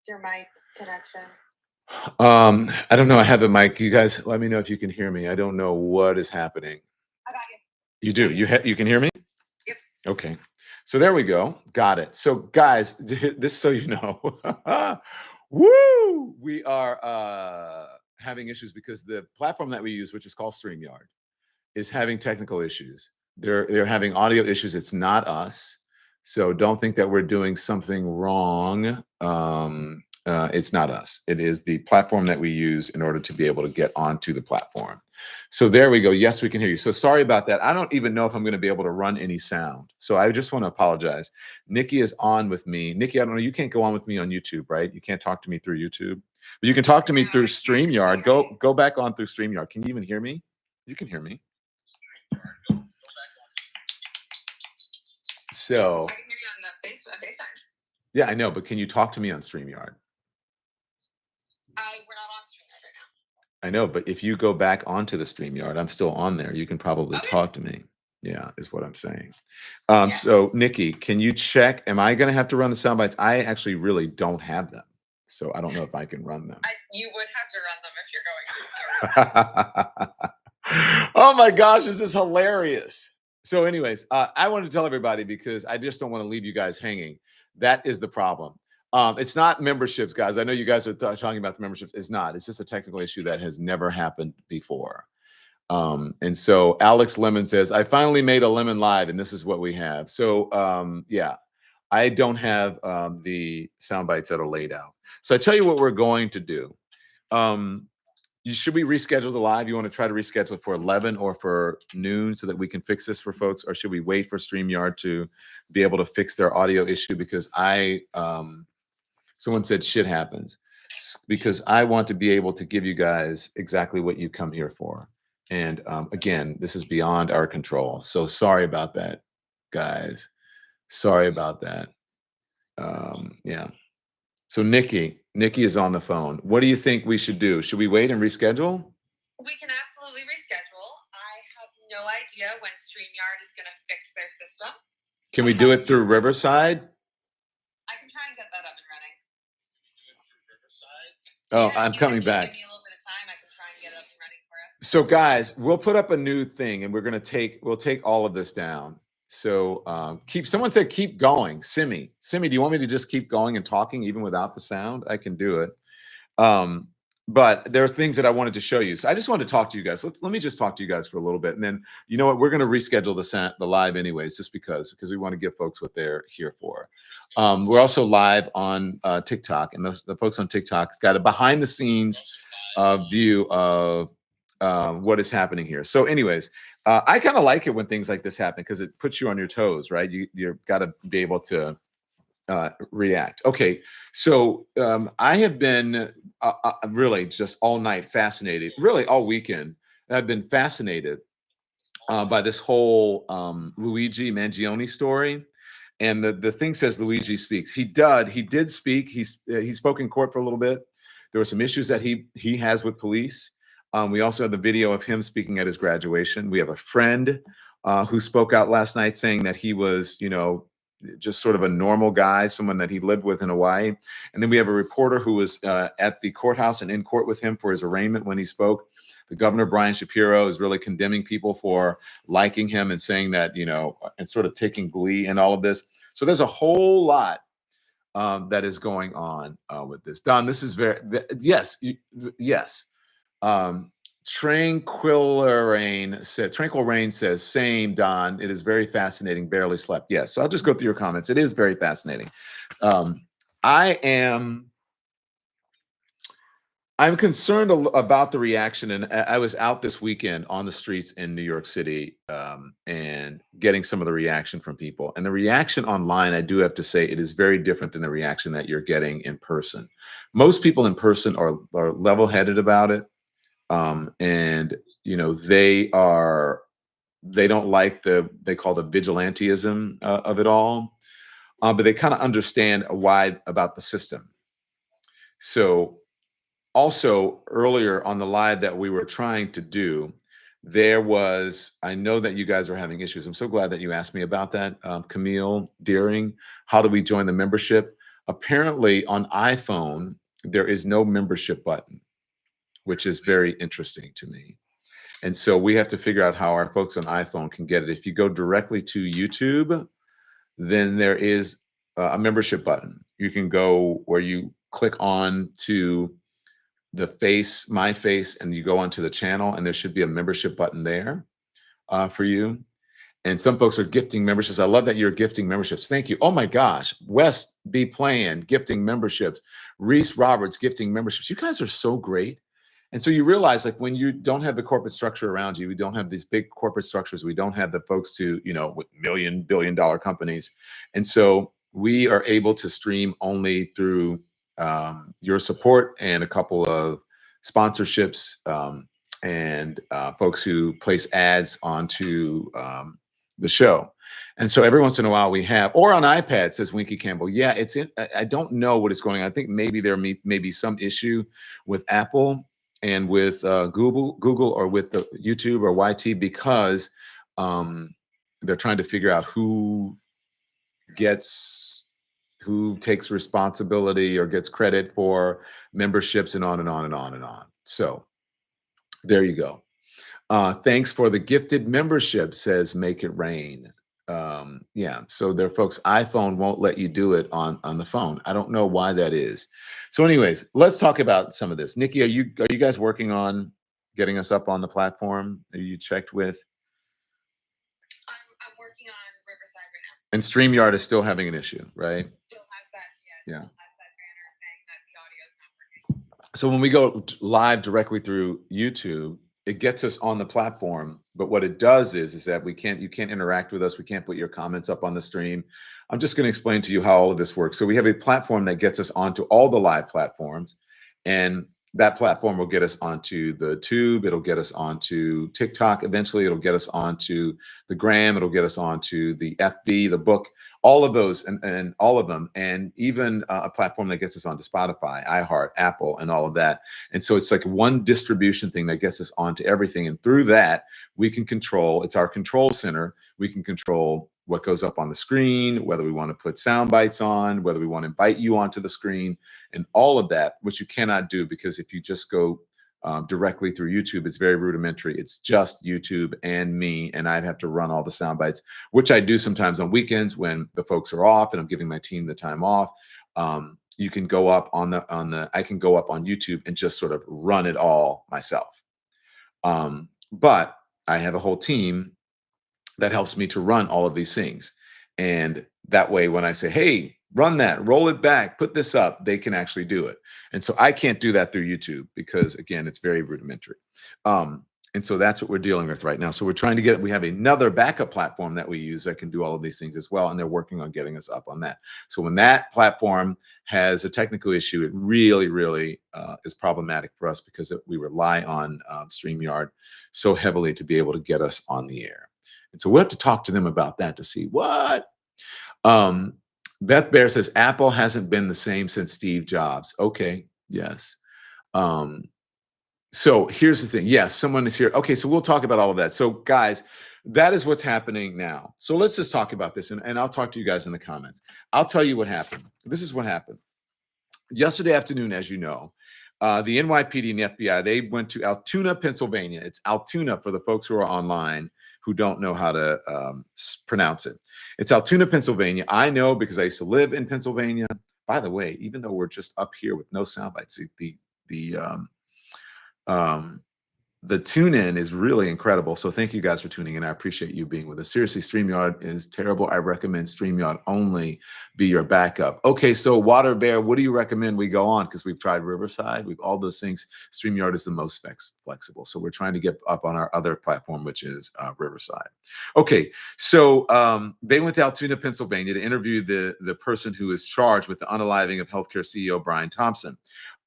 Your mic connection. I don't know. I have the mic. You guys, let me know if you can hear me. I don't know what is happening. I got you. You do. You can hear me? Yep. Okay. So there we go. Got it. So guys, this so you know. Woo! We are having issues because the platform that we use, which is called StreamYard, is having technical issues. They're having audio issues. It's not us. So don't think that we're doing something wrong. It's not us. It is the platform that we use in order to be able to get onto the platform. So there we go. Yes, we can hear you. So sorry about that. I don't even know if I'm going to be able to run any sound. So I just want to apologize. Nikki is on with me. Nikki, I don't know. You can't go on with me on YouTube, right? You can't talk to me through YouTube. But you can talk to me through StreamYard. Go back on through StreamYard. Can you even hear me? You can hear me. So I can hear you on the FaceTime. yeah, I know, but can you talk to me on StreamYard? We're not on StreamYard right now. I know, but if you go back onto the StreamYard, I'm still on there. You can probably talk to me. Yeah, is what I'm saying. Yeah. So Nikki, can you check? Am I going to have to run the sound bites? I actually really don't have them, so I don't know if I can run them. You would have to run them if you're going to. Oh my gosh, this is hilarious. So anyways, I wanted to tell everybody because I just don't want to leave you guys hanging. That is the problem. It's not memberships, guys. I know you guys are talking about the memberships. It's not. It's just a technical issue that has never happened before. And so Alex Lemon says, I finally made a Lemon Live, and this is what we have. So yeah, I don't have the sound bites that are laid out. So I tell you what we're going to do. Should we reschedule the live? You want to try to reschedule it for 11 or for noon so that we can fix this for folks? Or should we wait for StreamYard to be able to fix their audio issue? Because someone said shit happens. Because I want to be able to give you guys exactly what you come here for. And again, this is beyond our control. So sorry about that, guys. Sorry about that. Yeah. So Nikki is on the phone. What do you think we should do? Should we wait and reschedule? We can absolutely reschedule. I have no idea when StreamYard is going to fix their system. Can we do it through Riverside? I can try and get that up and running. Oh, I'm coming back. Give me a little bit of time. I can try and get it up and running for us. So guys, we'll put up a new thing and we'll take all of this down. So someone said keep going. Simi, do you want me to just keep going and talking even without the sound? I can do it. But there are things that I wanted to show you. So I just wanted to talk to you guys. Let me just talk to you guys for a little bit. And then, you know what, we're going to reschedule the live anyways, just because we want to give folks what they're here for. We're also live on TikTok, and the folks on TikTok's got a behind the scenes view of what is happening here. So anyways, I kind of like it when things like this happen because it puts you on your toes, right? You've got to be able to react. Okay, so I have been really just all night fascinated, really all weekend. I've been fascinated by this whole Luigi Mangione story. And the thing says Luigi speaks. He did speak. He spoke in court for a little bit. There were some issues that he has with police. We also have the video of him speaking at his graduation. We have a friend who spoke out last night saying that he was, just sort of a normal guy, someone that he lived with in Hawaii. And then we have a reporter who was at the courthouse and in court with him for his arraignment when he spoke. The governor, Brian Shapiro, is really condemning people for liking him and saying that, and sort of taking glee in all of this. So there's a whole lot that is going on with this. Don, this is yes. Tranquil Rain says, same, Don. It is very fascinating. Barely slept. Yes. So I'll just go through your comments. It is very fascinating. I'm concerned about the reaction, and I was out this weekend on the streets in New York City and getting some of the reaction from people. And the reaction online, I do have to say, it is very different than the reaction that you're getting in person. Most people in person are level-headed about it. And they don't like they call the vigilantism of it all, but they kind of understand why about the system. So also earlier on the live that we were trying to do, I know that you guys are having issues. I'm so glad that you asked me about that. Camille Deering, how do we join the membership? Apparently on iPhone, there is no membership button, which is very interesting to me. And so we have to figure out how our folks on iPhone can get it. If you go directly to YouTube, then there is a membership button. You can go where you click on to the face, my face, and you go onto the channel, and there should be a membership button there for you. And some folks are gifting memberships. I love that you're gifting memberships. Thank you. Oh my gosh. Wes B. Plan gifting memberships. Reese Roberts gifting memberships. You guys are so great. And so you realize, like, when you don't have the corporate structure around you, we don't have these big corporate structures. We don't have the folks to, with billion-dollar companies. And so we are able to stream only through your support and a couple of sponsorships and folks who place ads onto the show. And so every once in a while we have, or on iPad, says Winky Campbell. Yeah, it's in. I don't know what is going on. I think maybe there may be some issue with Apple and with Google, or with the YouTube or YT, because they're trying to figure out who takes responsibility or gets credit for memberships, and on and on and on and on. So there you go. Thanks for the gifted membership, says Make It Rain. Yeah, so there, folks, iPhone won't let you do it on the phone. I don't know why that is. So anyways, let's talk about some of this. Nikki, are you guys working on getting us up on the platform? Are you checked with? I'm working on Riverside right now. And StreamYard is still having an issue, right? Still has that, Yeah. Still has that banner saying that the audio is not working. So when we go live directly through YouTube, it gets us on the platform, but what it does is that you can't interact with us. We can't put your comments up on the stream. I'm just going to explain to you how all of this works. So we have a platform that gets us onto all the live platforms, and that platform will get us onto the tube. It'll get us onto TikTok. Eventually, it'll get us onto the Gram. It'll get us onto the FB, the book, all of those, and all of them, and even a platform that gets us onto Spotify, iHeart, Apple, and all of that. And so it's like one distribution thing that gets us onto everything. And through that, we can control, it's our control center. We can control what goes up on the screen, whether we want to put sound bites on, whether we want to invite you onto the screen, and all of that, which you cannot do, because if you just go directly through YouTube, it's very rudimentary. It's just YouTube and me, and I'd have to run all the sound bites, which I do sometimes on weekends when the folks are off and I'm giving my team the time off. You can go up I can go up on YouTube and just sort of run it all myself. But I have a whole team that helps me to run all of these things. And that way, when I say, hey, run that, roll it back, put this up, they can actually do it. And so I can't do that through YouTube because, again, it's very rudimentary. And so that's what we're dealing with right now. So we're trying to we have another backup platform that we use that can do all of these things as well. And they're working on getting us up on that. So when that platform has a technical issue, it really, really is problematic for us, because we rely on StreamYard so heavily to be able to get us on the air. And so we'll have to talk to them about that to see what. Beth Bear says, Apple hasn't been the same since Steve Jobs. Okay, yes. So here's the thing. Yes, someone is here. Okay, so we'll talk about all of that. So guys, that is what's happening now. So let's just talk about this, and I'll talk to you guys in the comments. I'll tell you what happened. This is what happened. Yesterday afternoon, as you know, the NYPD and the FBI, they went to Altoona, Pennsylvania. It's Altoona for the folks who are online who don't know how to pronounce it. It's Altoona, Pennsylvania. I know because I used to live in Pennsylvania. By the way, even though we're just up here with no sound bites, the tune in is really incredible. So thank you guys for tuning in. I appreciate you being with us. Seriously, StreamYard is terrible. I recommend StreamYard only be your backup. Okay, so Water Bear, what do you recommend we go on? Because we've tried Riverside, we've all those things. StreamYard is the most flexible. So we're trying to get up on our other platform, which is Riverside. Okay, so they went to Altoona, Pennsylvania to interview the person who is charged with the unaliving of healthcare CEO Brian Thompson.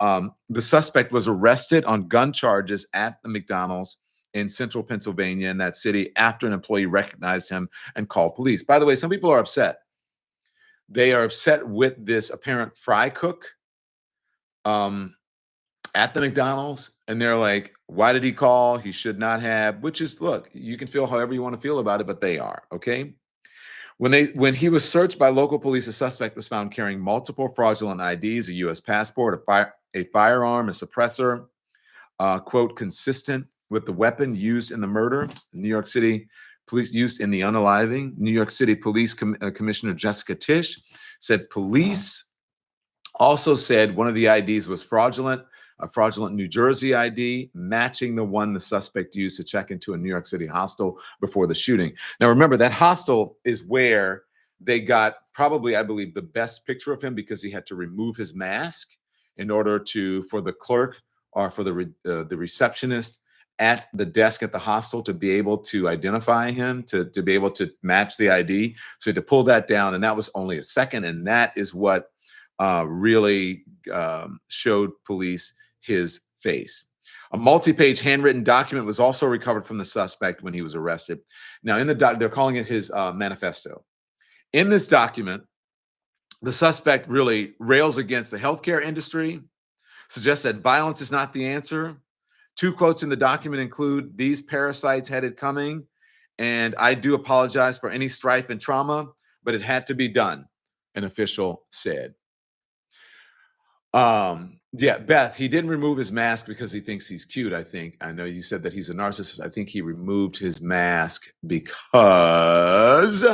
The suspect was arrested on gun charges at the McDonald's in central Pennsylvania, in that city, after an employee recognized him and called police. By the way, some people are upset. They are upset with this apparent fry cook at the McDonald's, and they're like, why did he call? He should not have, which is, look, you can feel however you want to feel about it, but they are, okay? When he was searched by local police, the suspect was found carrying multiple fraudulent IDs, a U.S. passport, a firearm, a suppressor, quote, consistent with the weapon used in the murder. New York City police used in the unaliving. New York City Police Commissioner Jessica Tisch said police also said one of the IDs was fraudulent, a fraudulent New Jersey ID, matching the one the suspect used to check into a New York City hostel before the shooting. Now, remember, that hostel is where they got probably, I believe, the best picture of him because he had to remove his mask in order for the clerk or for the receptionist at the desk at the hostel to be able to identify him, to be able to match the ID. So he had to pull that down, and that was only a second. And that is what really showed police his face. A multi-page handwritten document was also recovered from the suspect when he was arrested. Now, they're calling it his manifesto. In this document, the suspect really rails against the healthcare industry, suggests that violence is not the answer. Two quotes in the document include, "These parasites had it coming, and I do apologize for any strife and trauma, but it had to be done," an official said. Yeah, Beth, he didn't remove his mask because he thinks he's cute, I think. I know you said that he's a narcissist. I think he removed his mask because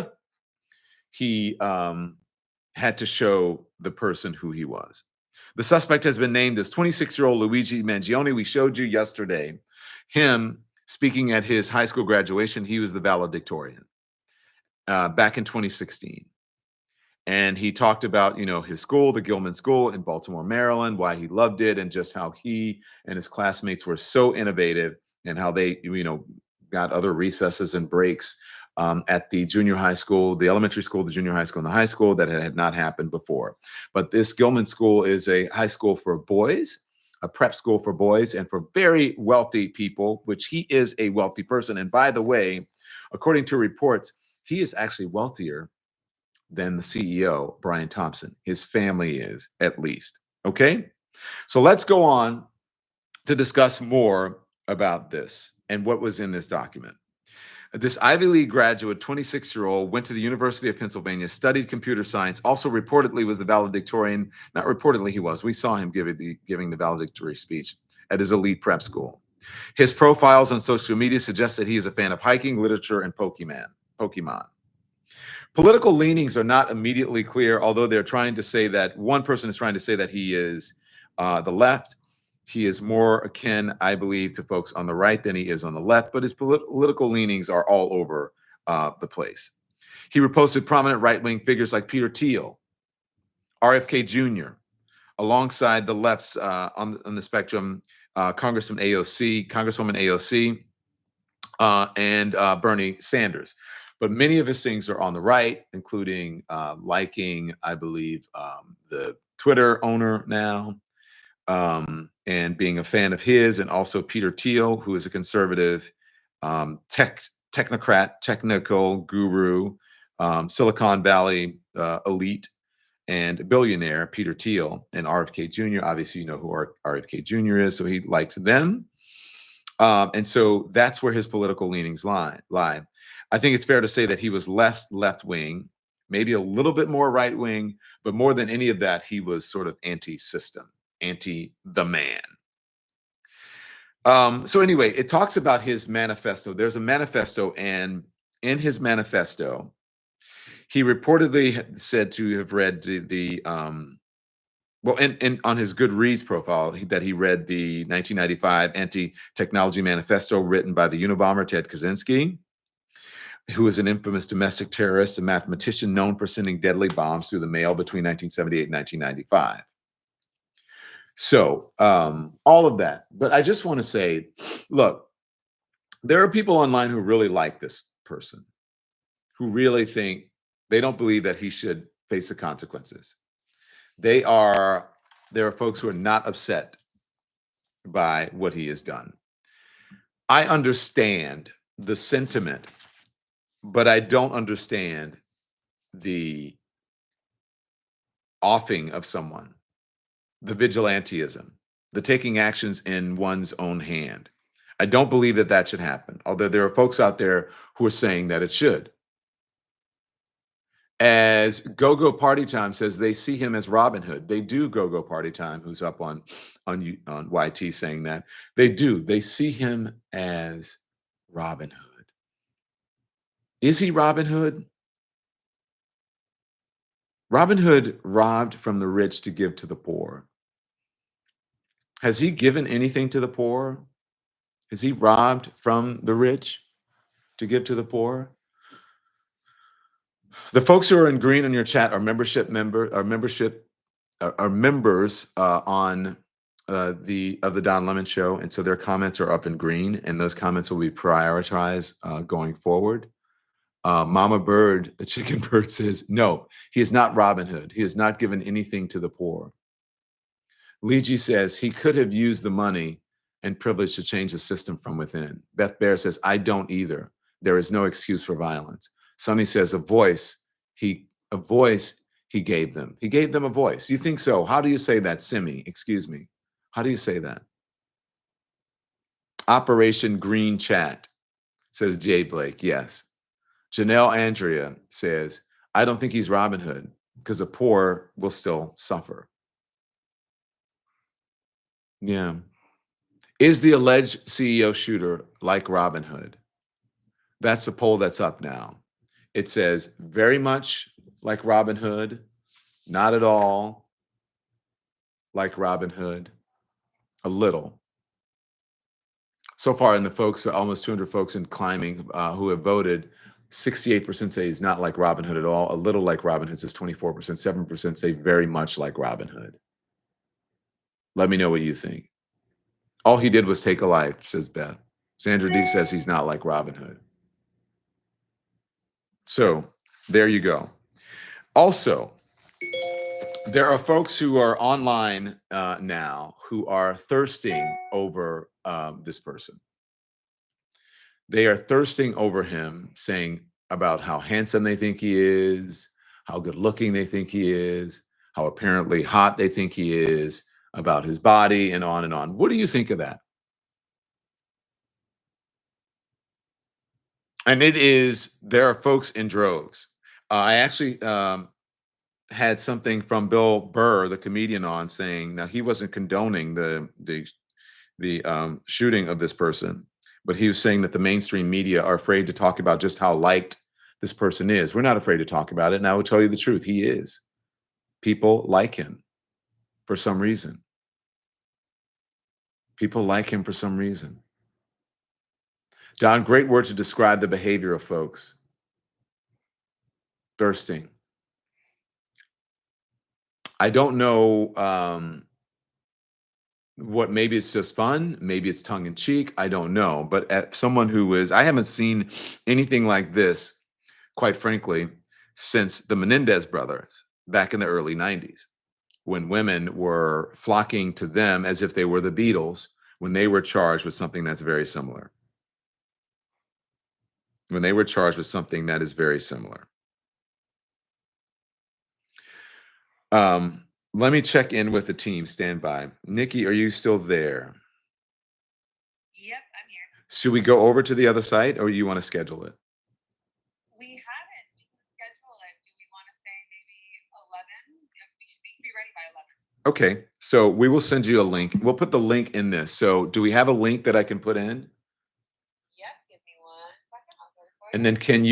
he had to show the person who he was. The suspect has been named as 26-year-old Luigi Mangione. We showed you yesterday him speaking at his high school graduation. He was the valedictorian back in 2016. And he talked about, his school, the Gilman School in Baltimore, Maryland, why he loved it, and just how he and his classmates were so innovative and how they, got other recesses and breaks at the junior high school, the elementary school, the junior high school, and the high school that had not happened before. But this Gilman School is a high school for boys, a prep school for boys, and for very wealthy people, which he is a wealthy person. And by the way, according to reports, he is actually wealthier than the CEO, Brian Thompson. His family is, at least. Okay? So let's go on to discuss more about this and what was in this document. This Ivy League graduate, 26-year-old, went to the University of Pennsylvania, studied computer science, also reportedly was the valedictorian. Not reportedly, he was. We saw him giving the valedictory speech at his elite prep school. His profiles on social media suggest that he is a fan of hiking, literature, and Pokemon. Political leanings are not immediately clear, although they're trying to say that one person is trying to say that he is the left. He is more akin, I believe, to folks on the right than he is on the left, but his political leanings are all over the place. He reposted prominent right-wing figures like Peter Thiel, RFK Jr., alongside the left's on the spectrum, Congresswoman AOC, and Bernie Sanders. But many of his things are on the right, including liking, I believe, the Twitter owner now, and being a fan of his, and also Peter Thiel, who is a conservative technocrat, technical guru, Silicon Valley elite, and billionaire, Peter Thiel, and RFK Jr. Obviously, you know who RFK Jr. is, so he likes them. And so that's where his political leanings lie. I think it's fair to say that he was less left-wing, maybe a little bit more right-wing, but more than any of that, he was sort of anti-system, anti-the man. So anyway, it talks about his manifesto. There's a manifesto, and in his manifesto, he reportedly said to have read and on his Goodreads profile, that he read the 1995 Anti-Technology Manifesto written by the Unabomber Ted Kaczynski, who is an infamous domestic terrorist, a mathematician known for sending deadly bombs through the mail between 1978 and 1995. So all of that. But I just want to say, look, there are people online who really like this person, who really think, they don't believe that he should face the consequences. There are folks who are not upset by what he has done. I understand the sentiment, but I don't understand the offing of someone, the vigilantism, the taking actions in one's own hand. I don't believe that should happen, although there are folks out there who are saying that it should. as Go-Go Party Time says they see him as Robin Hood. They do. Go-Go Party Time, who's up on YT saying that. They do. They see him as Robin Hood. Is he Robin Hood? Robin Hood robbed from the rich to give to the poor. Has he given anything to the poor? Has he robbed from the rich to give to the poor? The folks who are in green in your chat are members on the Don Lemon Show, and so their comments are up in green, and those comments will be prioritized going forward. Mama Bird, a chicken bird, says no, he is not Robin Hood. He has not given anything to the poor. Luigi says he could have used the money and privilege to change the system from within. Beth Bear says I don't either. There is no excuse for violence. Sonny says a voice he gave them. He gave them a voice. You think so? How do you say that, Simi? Excuse me. How do you say that? Operation Green Chat, says Jay Blake. Yes. Janelle Andrea says, I don't think he's Robin Hood because the poor will still suffer. Yeah. Is the alleged CEO shooter like Robin Hood? That's the poll that's up now. It says very much like Robin Hood, not at all like Robin Hood, a little. So far, in the folks, almost 200 folks in climbing who have voted, 68% say he's not like Robin Hood at all. A little like Robin Hood says 24%. 7% say very much like Robin Hood. Let me know what you think. All he did was take a life, says Beth. Sandra D says he's not like Robin Hood. So there you go. Also, there are folks who are online now who are thirsting over this person. They are thirsting over him, saying about how handsome they think he is, how good looking they think he is, how apparently hot they think he is, about his body, and on and on. What do you think of that? And there are folks in droves. I actually had something from Bill Burr, the comedian, on saying, now he wasn't condoning the shooting of this person, but he was saying that the mainstream media are afraid to talk about just how liked this person is. We're not afraid to talk about it. And I will tell you the truth. He is. People like him for some reason. People like him for some reason. Don, great word to describe the behavior of folks. Thirsting. I don't know what, maybe it's just fun, maybe it's tongue in cheek, I don't know. But as someone who is, I haven't seen anything like this, quite frankly, since the Menendez brothers back in the early 90s, when women were flocking to them as if they were the Beatles, when they were charged with something that's very similar. When they were charged with something that is very similar. Let me check in with the team. Stand by. Nikki, are you still there? Yep, I'm here. Should we go over to the other site, or you want to schedule it? We haven't. We can schedule it. Do we want to say maybe 11? We can be ready by 11. Okay, so we will send you a link. We'll put the link in this. So do we have a link that I can put in? Yep, give me 1 second. I'll go for it. And then can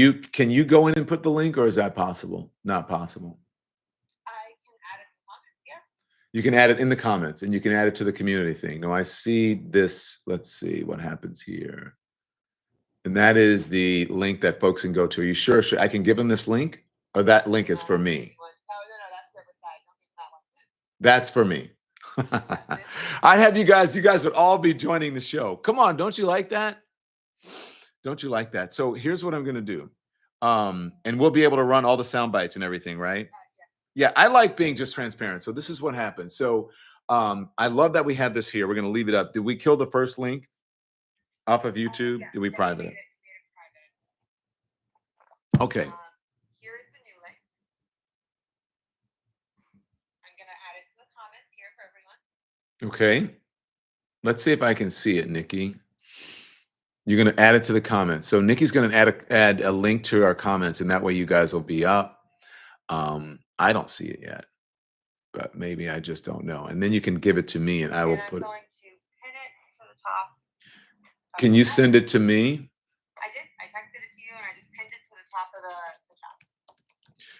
you go in and put the link, or is that possible? Not possible. I can add it to the comments, yeah. You can add it in the comments, and you can add it to the community thing. Now I see this. Let's see what happens here. And that is the link that folks can go to. Are you sure I can give them this link, or that link is for me? No, that's Riverside. Don't give that one. That's for me. I have you guys would all be joining the show. Come on, don't you like that? Don't you like that? So here's what I'm going to do. And we'll be able to run all the sound bites and everything, right? Yeah, I like being just transparent. So this is what happens. So I love that we have this here. We're going to leave it up. Did we kill the first link off of YouTube? Yeah, Did we private it? Okay. Here is the new link. I'm going to add it to the comments here for everyone. Okay. Let's see if I can see it, Nikki. You're going to add it to the comments. So Nikki's going to add a link to our comments, and that way you guys will be up. I don't see it yet, but maybe I just don't know. And then you can give it to me and I will I'm put it. going to pin it to the top. Can you send it to me? I did. I texted it to you and I just pinned it to the top of the chat.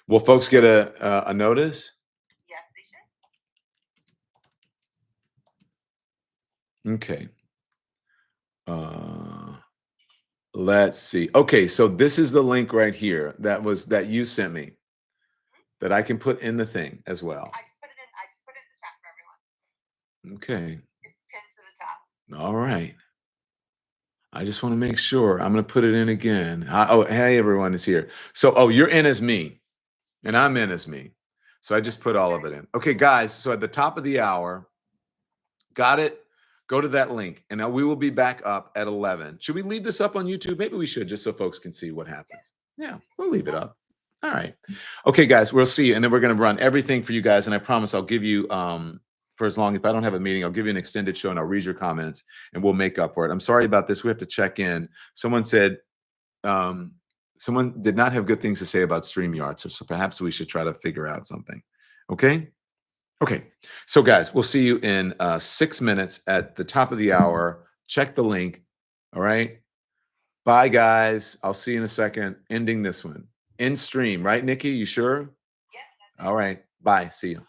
Will folks get a notice? Yes, they should. Okay. Let's see. Okay, so this is the link right here that you sent me that I can put in the thing as well. I just put it in the chat for everyone. Okay. It's pinned to the top. All right. I just want to make sure. I'm going to put it in again. Oh, hey, everyone is here. So, you're in as me, and I'm in as me. So I just put all of it in. Okay, guys. So at the top of the hour, got it? Go to that link, and now we will be back up at 11. Should we leave this up on YouTube? Maybe we should, just so folks can see what happens. Yeah, we'll leave it up. All right. Okay, guys, we'll see you, and then we're going to run everything for you guys, and I promise I'll give you for as long, if I don't have a meeting, I'll give you an extended show and I'll read your comments and we'll make up for it. I'm sorry about this. We have to check in. Someone said, someone did not have good things to say about StreamYard. So perhaps we should try to figure out something. Okay. Okay. So guys, we'll see you in 6 minutes at the top of the hour. Check the link. All right. Bye guys. I'll see you in a second. Ending this one. In stream, right, Nikki? You sure? Yeah. All right. Bye. See you.